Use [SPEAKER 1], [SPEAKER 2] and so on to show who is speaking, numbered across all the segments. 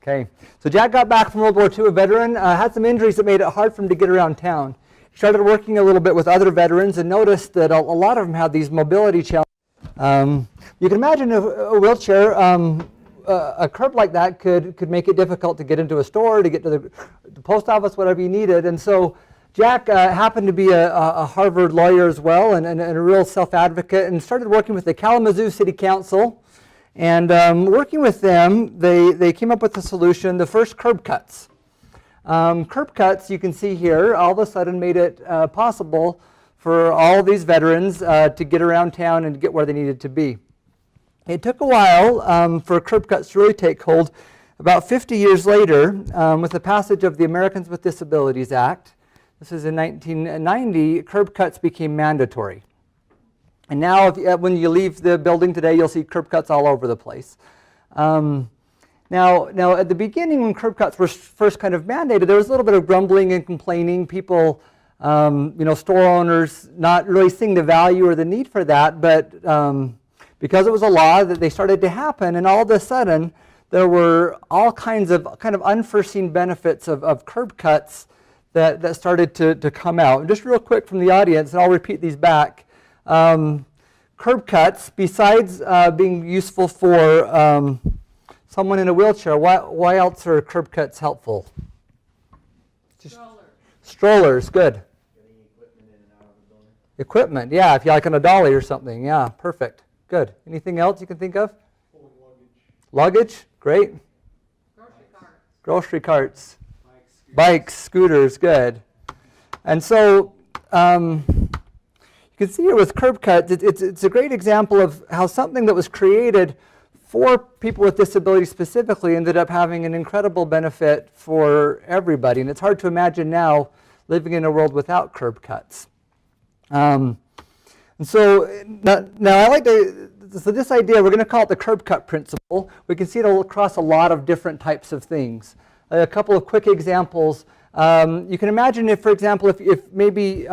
[SPEAKER 1] Okay, so Jack got back from World War II, a veteran, had some injuries that made it hard for him to get around town. He started working a little bit with other veterans and noticed that a lot of them had these mobility challenges. You can imagine a wheelchair, a curb like that could make it difficult to get into a store, to get to the post office, whatever you needed. And so Jack happened to be a Harvard lawyer as well and a real self-advocate, and started working with the Kalamazoo City Council. And working with them, they came up with a solution, the first curb cuts. Curb cuts, you can see here, all of a sudden made it possible for all these veterans to get around town and get where they needed to be. It took a while for curb cuts to really take hold. About 50 years later, with the passage of the Americans with Disabilities Act, this is in 1990, curb cuts became mandatory. And now when you leave the building today, you'll see curb cuts all over the place. Now at the beginning, when curb cuts were first kind of mandated, there was a little bit of grumbling and complaining. People, store owners not really seeing the value or the need for that, but because it was a law, that they started to happen, and all of a sudden, there were all kinds of unforeseen benefits of curb cuts that started to come out. And just real quick from the audience, and I'll repeat these back. Curb cuts, besides being useful for someone in a wheelchair, why else are curb cuts helpful? Strollers, good.
[SPEAKER 2] Getting equipment in and out of the building.
[SPEAKER 1] Equipment, yeah, if you're like on a dolly or something, yeah, perfect, good. Anything else you can think of?
[SPEAKER 2] Pulling luggage.
[SPEAKER 1] Luggage, great. Grocery carts. Bikes, scooters, good. And so, you can see here with curb cuts, it's a great example of how something that was created for people with disabilities specifically ended up having an incredible benefit for everybody. And it's hard to imagine now living in a world without curb cuts. And so now I like to, so this idea, we're going to call it the curb cut principle. We can see it across a lot of different types of things. A couple of quick examples. You can imagine if, for example, if maybe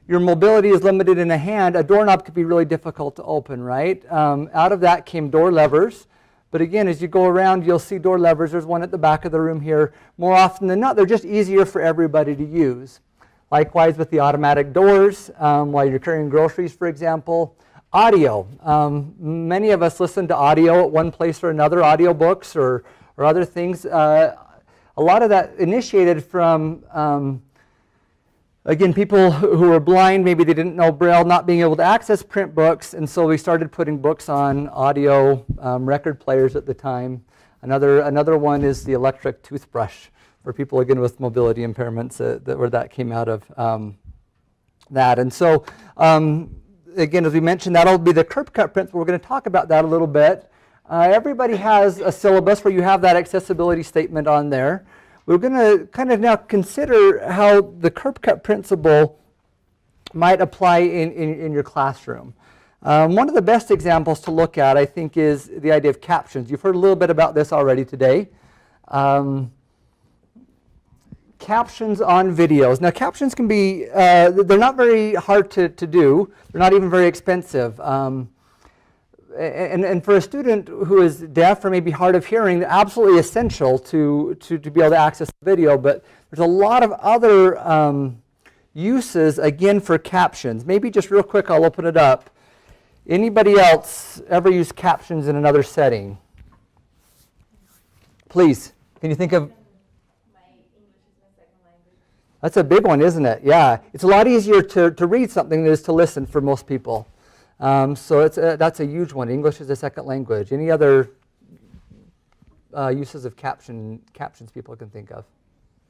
[SPEAKER 1] your mobility is limited in a hand, a doorknob could be really difficult to open, right? Out of that came door levers. But again, as you go around, you'll see door levers. There's one at the back of the room here. More often than not, they're just easier for everybody to use. Likewise with the automatic doors, while you're carrying groceries, for example. Audio. Many of us listen to audio at one place or another, audiobooks or other things. A lot of that initiated from again, people who were blind, maybe they didn't know Braille, not being able to access print books, and so we started putting books on audio record players at the time. Another one is the electric toothbrush for people, again, with mobility impairments, where that came out of that. And so, again, as we mentioned, that'll be the curb cut principle. We're going to talk about that a little bit. Everybody has a syllabus where you have that accessibility statement on there. We're going to kind of now consider how the curb cut principle might apply in your classroom. One of the best examples to look at, I think, is the idea of captions. You've heard a little bit about this already today. Captions on videos. Now, captions can be, they're not very hard to do. They're not even very expensive. And for a student who is deaf or maybe hard of hearing, they're absolutely essential to be able to access the video. But there's a lot of other uses, again, for captions. Maybe just real quick, I'll open it up. Anybody else ever use captions in another setting? Please, can you think of?
[SPEAKER 3] My English is my second language.
[SPEAKER 1] That's a big one, isn't it? Yeah. It's a lot easier to read something than it is to listen for most people. So that's a huge one. English is a second language. Any other uses of captions people can think of?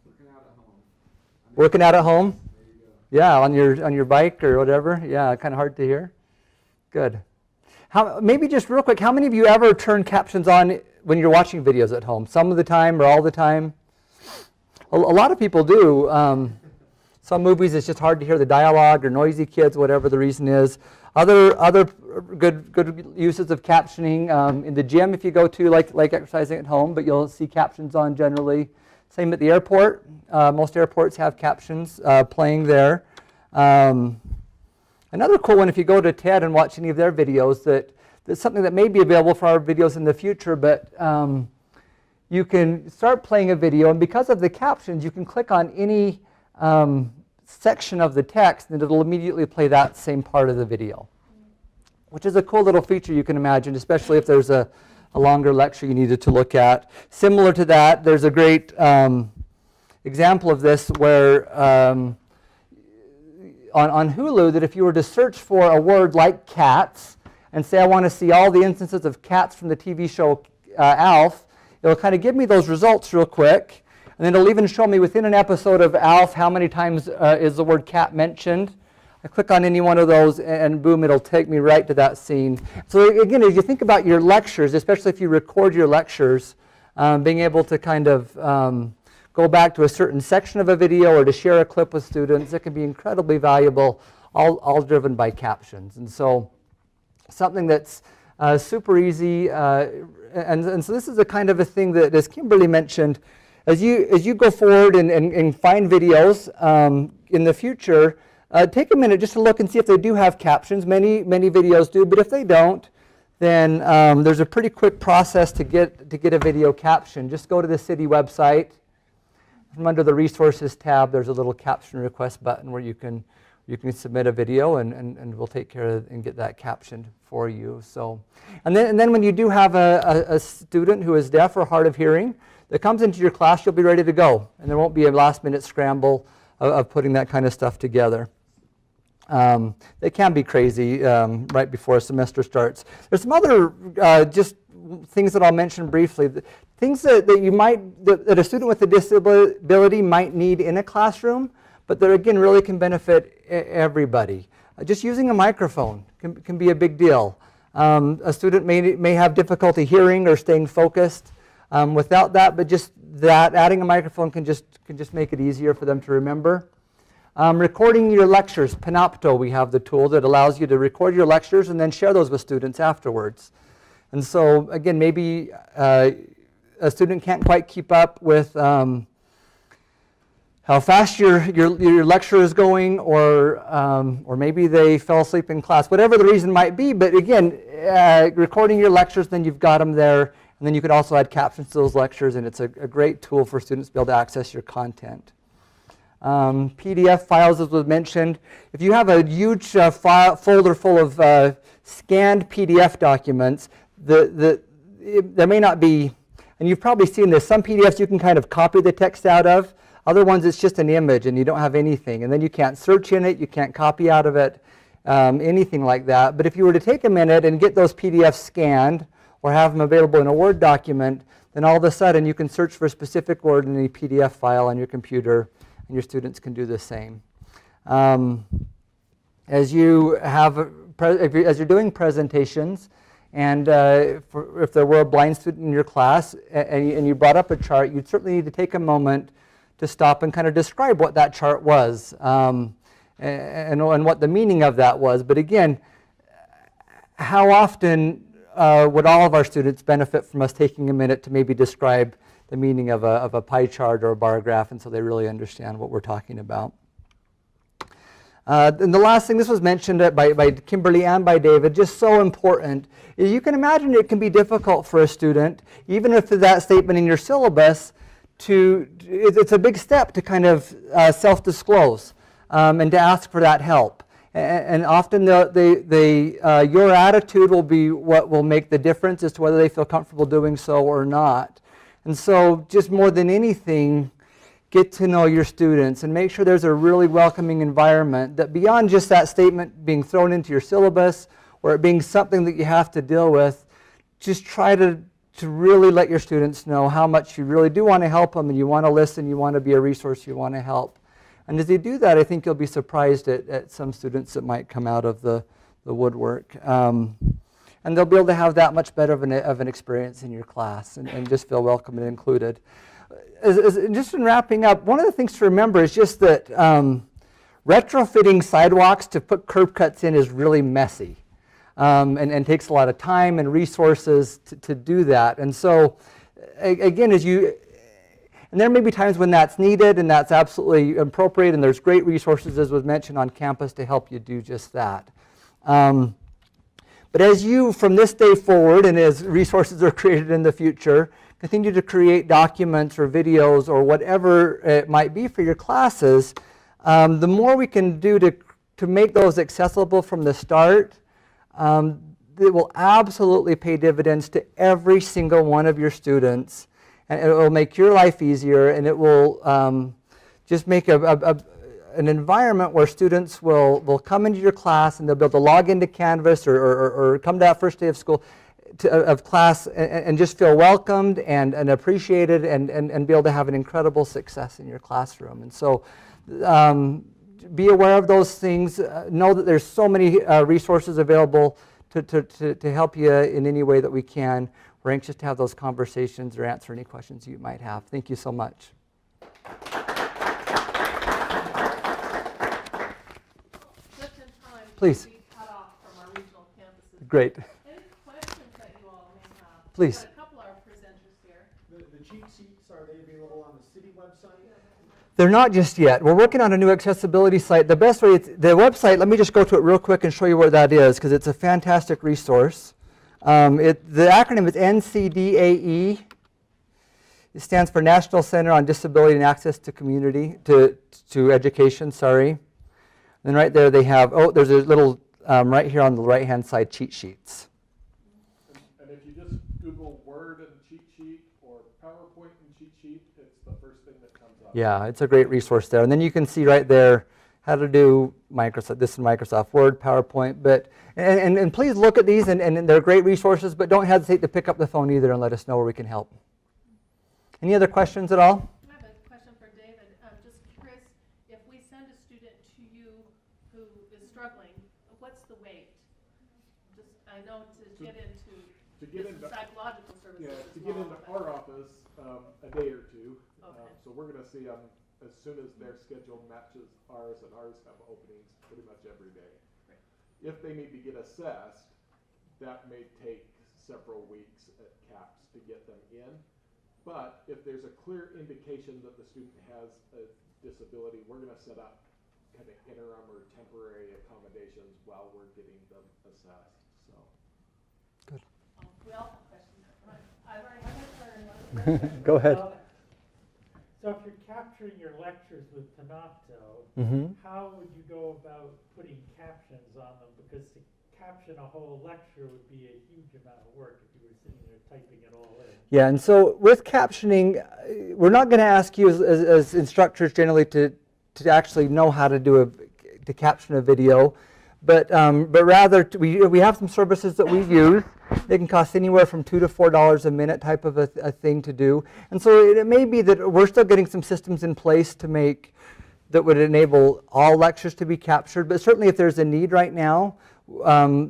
[SPEAKER 2] Working out at home.
[SPEAKER 1] Working out at home?
[SPEAKER 2] There you go.
[SPEAKER 1] Yeah, on your bike or whatever. Yeah, kind of hard to hear. Good. Maybe just real quick, how many of you ever turn captions on when you're watching videos at home? Some of the time or all the time? A lot of people do. Some movies it's just hard to hear the dialogue or noisy kids, whatever the reason is. Other good uses of captioning in the gym if you go to, like exercising at home, but you'll see captions on generally. Same at the airport. Most airports have captions playing there. Another cool one, if you go to TED and watch any of their videos, that's something that may be available for our videos in the future, but you can start playing a video, and because of the captions, you can click on any section of the text, and it'll immediately play that same part of the video, which is a cool little feature you can imagine, especially if there's a longer lecture you needed to look at. Similar to that, there's a great example of this where on Hulu, that if you were to search for a word like cats and say I want to see all the instances of cats from the TV show Alf, it'll kind of give me those results real quick, and then it'll even show me within an episode of Alf how many times is the word cat mentioned. I click on any one of those and boom, it'll take me right to that scene. So again, as you think about your lectures, especially if you record your lectures, being able to kind of go back to a certain section of a video or to share a clip with students, it can be incredibly valuable, all driven by captions. And so something that's super easy, and so this is a kind of a thing that, as Kimberly mentioned, as you go forward and find videos in the future, take a minute just to look and see if they do have captions. Many videos do, but if they don't, then there's a pretty quick process to get a video caption. Just go to the city website. From under the resources tab, there's a little caption request button where you can submit a video, and we'll take care of and get that captioned for you. So, and then when you do have a student who is deaf or hard of hearing that comes into your class, you'll be ready to go, and there won't be a last-minute scramble of putting that kind of stuff together. It can be crazy right before a semester starts. There's some other just things that I'll mention briefly. Things that a student with a disability might need in a classroom, but that again really can benefit everybody. Just using a microphone can be a big deal. A student may have difficulty hearing or staying focused without that, but just that adding a microphone can just make it easier for them to remember. Recording your lectures, Panopto, we have the tool that allows you to record your lectures and then share those with students afterwards. And so again, maybe a student can't quite keep up with how fast your lecture is going, or maybe they fell asleep in class, whatever the reason might be. But again, recording your lectures, then you've got them there, and then you could also add captions to those lectures, and it's a great tool for students to be able to access your content. PDF files, as was mentioned. If you have a huge folder full of scanned PDF documents, there may not be, and you've probably seen this, some PDFs you can kind of copy the text out of. Other ones it's just an image and you don't have anything, and then you can't search in it, you can't copy out of it, anything like that. But if you were to take a minute and get those PDFs scanned or have them available in a Word document, then all of a sudden you can search for a specific word in a PDF file on your computer, and your students can do the same. As you're doing presentations, and if there were a blind student in your class and you brought up a chart, you'd certainly need to take a moment to stop and kind of describe what that chart was and what the meaning of that was. But again, how often would all of our students benefit from us taking a minute to maybe describe the meaning of a pie chart or a bar graph, and so they really understand what we're talking about. And the last thing, this was mentioned by Kimberly and by David, just so important. You can imagine it can be difficult for a student, even if that statement in your syllabus, it's a big step to kind of self-disclose and to ask for that help. And often your attitude will be what will make the difference as to whether they feel comfortable doing so or not. And so just more than anything, get to know your students and make sure there's a really welcoming environment, that beyond just that statement being thrown into your syllabus or it being something that you have to deal with, just try to really let your students know how much you really do want to help them, and you want to listen, you want to be a resource, you want to help. And as they do that, I think you'll be surprised at some students that might come out of the woodwork. And they'll be able to have that much better of an experience in your class and just feel welcome and included. Just in wrapping up, one of the things to remember is just that retrofitting sidewalks to put curb cuts in is really messy and takes a lot of time and resources to do that. And so, again, and there may be times when that's needed and that's absolutely appropriate, and there's great resources, as was mentioned, on campus to help you do just that. But as you, from this day forward, and as resources are created in the future, continue to create documents or videos or whatever it might be for your classes, the more we can do to make those accessible from the start, it will absolutely pay dividends to every single one of your students. And it will make your life easier, and it will just make an environment where students will come into your class and they'll be able to log into Canvas or come to that first day of school of class and just feel welcomed and appreciated and be able to have an incredible success in your classroom. And so be aware of those things. Know that there's so many resources available to help you in any way that we can. We're anxious to have those conversations or answer any questions you might have. Thank you so much.
[SPEAKER 4] Just in time
[SPEAKER 1] Please.
[SPEAKER 4] to be cut off from our regional campuses.
[SPEAKER 1] Great.
[SPEAKER 4] Any questions that you all may have?
[SPEAKER 1] Please.
[SPEAKER 4] We've got a couple of our presenters here.
[SPEAKER 2] The cheat sheets, are they available on the city website?
[SPEAKER 1] They're not just yet. We're working on a new accessibility site. The best way, the website, let me just go to it real quick and show you where that is, because it's a fantastic resource. The acronym is NCDAE. It stands for National Center on Disability and Access to Community, to Education, sorry. And right there they have, there's a little, right here on the right-hand side, cheat sheets.
[SPEAKER 5] And if you just Google Word and cheat sheet or PowerPoint and cheat sheet, it's the first thing that comes up.
[SPEAKER 1] Yeah, it's a great resource there. And then you can see right there how to do Microsoft, this is Microsoft Word, PowerPoint. But and please look at these, and they're great resources, but don't hesitate to pick up the phone either and let us know where we can help. Any other questions at all?
[SPEAKER 4] I have a question for David. I'm just curious, if we send a student to you who is struggling, what's the wait? Just, I know to get into psychological services.
[SPEAKER 5] Yeah, to
[SPEAKER 4] as
[SPEAKER 5] get
[SPEAKER 4] well,
[SPEAKER 5] into
[SPEAKER 4] but-
[SPEAKER 5] our office, a day or two.
[SPEAKER 4] Okay.
[SPEAKER 5] So we're going to see them as soon as their schedule matches ours, and ours have openings pretty much every day.
[SPEAKER 4] Right.
[SPEAKER 5] If they need to get assessed, that may take several weeks at CAPS to get them in. But if there's a clear indication that the student has a disability, we're going to set up kind of interim or temporary accommodations while we're getting them assessed. So.
[SPEAKER 4] We all have questions. Right. I've already had my turn.
[SPEAKER 1] Go ahead.
[SPEAKER 6] So if you're capturing your lectures with Panopto, how would you go about putting captions on them? Because to caption a whole lecture would be a huge amount of work if you were sitting there typing it all in.
[SPEAKER 1] Yeah, and so with captioning, we're not going to ask you as instructors generally to actually know how to to caption a video, but rather we have some services that we use. They can cost anywhere from $2 to $4 a minute type of a thing to do. And so it may be that we're still getting some systems in place to make that would enable all lectures to be captured. But certainly if there's a need right now,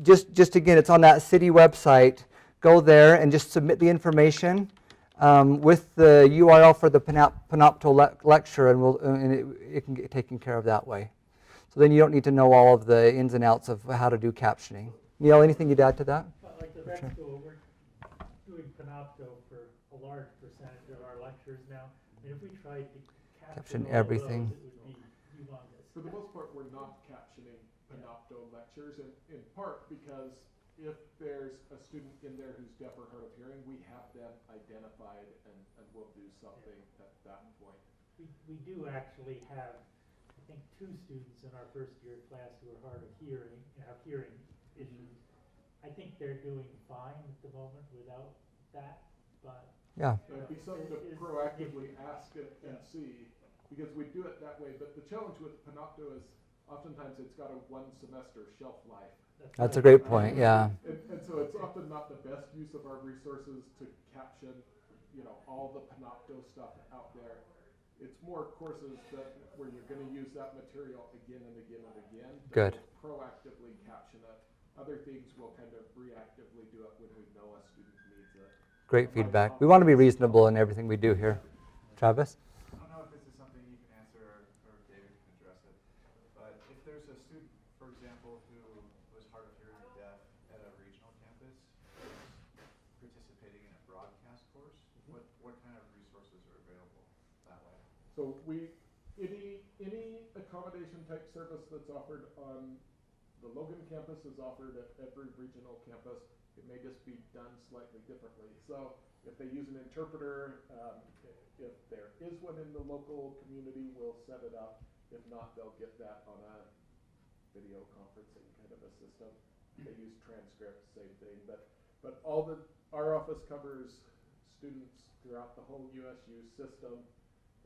[SPEAKER 1] just again, it's on that city website. Go there and just submit the information with the URL for the Panopto lecture, and it can get taken care of that way. So then you don't need to know all of the ins and outs of how to do captioning. Neil, anything you'd add to that?
[SPEAKER 6] Like the vet school, we're doing Panopto for a large percentage of our lectures now. I mean, if we tried to
[SPEAKER 1] Caption
[SPEAKER 6] caption all
[SPEAKER 1] everything.
[SPEAKER 6] those, it would be humongous.
[SPEAKER 5] For the most part, we're not captioning Panopto lectures, in part because if there's a student in there who's deaf or hard of hearing, we have them identified and we'll do something at that point.
[SPEAKER 6] We do actually have, I think, 2 students in our first year class who are hard of hearing, have hearing issues. I think they're doing fine at the moment without that, but
[SPEAKER 1] Yeah.
[SPEAKER 5] So it'd be something to proactively ask it and see, because we do it that way. But the challenge with Panopto is oftentimes it's got a 1 semester shelf life.
[SPEAKER 1] That's a great point, yeah.
[SPEAKER 5] And so it's often not the best use of our resources to caption, all the Panopto stuff out there. It's more courses where you're going to use that material again and again and again.
[SPEAKER 1] Good.
[SPEAKER 5] We'll proactively caption it. Other things we'll kind of reactively do it when we know a student needs it.
[SPEAKER 1] Great feedback. We want to be reasonable in everything we do here. Travis?
[SPEAKER 7] I don't know if this is something you can answer or David can address it, but if there's a student, for example, who was hard of hearing or deaf at a regional campus who's participating in a broadcast course, what kind of resources are available that way?
[SPEAKER 5] So any accommodation type service that's offered on the Logan campus is offered at every regional campus. It may just be done slightly differently. So If they use an interpreter, if there is one in the local community, we'll set it up. If not, they'll get that on a video conferencing kind of a system. They use transcripts, same thing. But our office covers students throughout the whole USU system,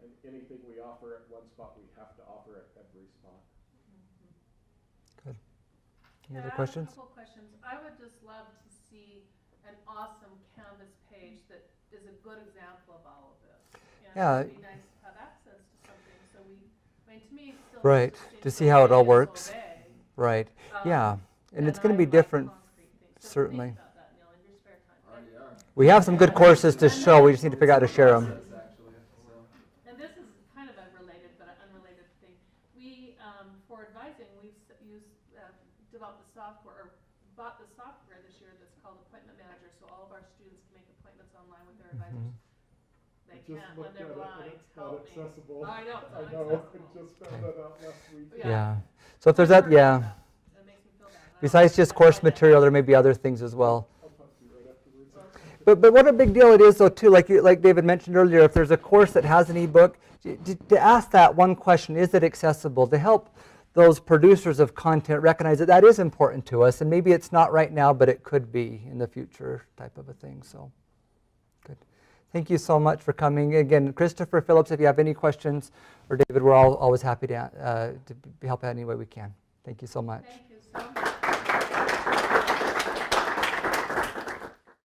[SPEAKER 5] and anything we offer at one spot, we have to offer at every spot.
[SPEAKER 1] Good. Any
[SPEAKER 4] I
[SPEAKER 1] other
[SPEAKER 4] have
[SPEAKER 1] questions?
[SPEAKER 4] a couple questions. I would just love to see an awesome Canvas page that is a good example of all of this. You know,
[SPEAKER 1] Yeah.
[SPEAKER 4] It'd be nice to have access to something, so to me, it's still
[SPEAKER 1] Right,
[SPEAKER 4] interesting
[SPEAKER 1] to see how it all
[SPEAKER 4] obey is
[SPEAKER 1] works.
[SPEAKER 4] obey.
[SPEAKER 1] Right. Yeah. And it's
[SPEAKER 4] I
[SPEAKER 1] going to be
[SPEAKER 4] like
[SPEAKER 1] different,
[SPEAKER 4] concrete things. So
[SPEAKER 1] certainly.
[SPEAKER 4] think about that, Neil, in your spare time.
[SPEAKER 1] We have some good courses to show. We just need to figure out how to share them.
[SPEAKER 4] And this is kind of a related but an unrelated thing. We, for advising, developed the software, or bought the software this year that's called Appointment Manager, so all of our students can make appointments online with their advisors. They
[SPEAKER 5] Just
[SPEAKER 4] can't when
[SPEAKER 5] looked
[SPEAKER 4] they're
[SPEAKER 5] at it, and
[SPEAKER 4] blind.
[SPEAKER 5] it's not
[SPEAKER 4] Help me.
[SPEAKER 5] accessible.
[SPEAKER 4] I know, it's
[SPEAKER 5] I
[SPEAKER 4] not
[SPEAKER 5] know,
[SPEAKER 4] accessible.
[SPEAKER 5] I just found that out last week.
[SPEAKER 1] Yeah. So if there's that,
[SPEAKER 4] I've heard
[SPEAKER 1] yeah.
[SPEAKER 4] about that. It makes me feel bad. I don't
[SPEAKER 1] Besides
[SPEAKER 4] know.
[SPEAKER 1] just course material, there may be other things as well.
[SPEAKER 5] I'll talk to you right afterwards.
[SPEAKER 1] But what a big deal it is, though, too, like David mentioned earlier, if there's a course that has an ebook, to ask that one question, is it accessible, to help those producers of content recognize that that is important to us, and maybe it's not right now, but it could be in the future type of a thing. So, good. Thank you so much for coming. Again, Christopher, Phillips, if you have any questions, or David, we're always happy to help out any way we can. Thank you so much.
[SPEAKER 4] Thank you so much.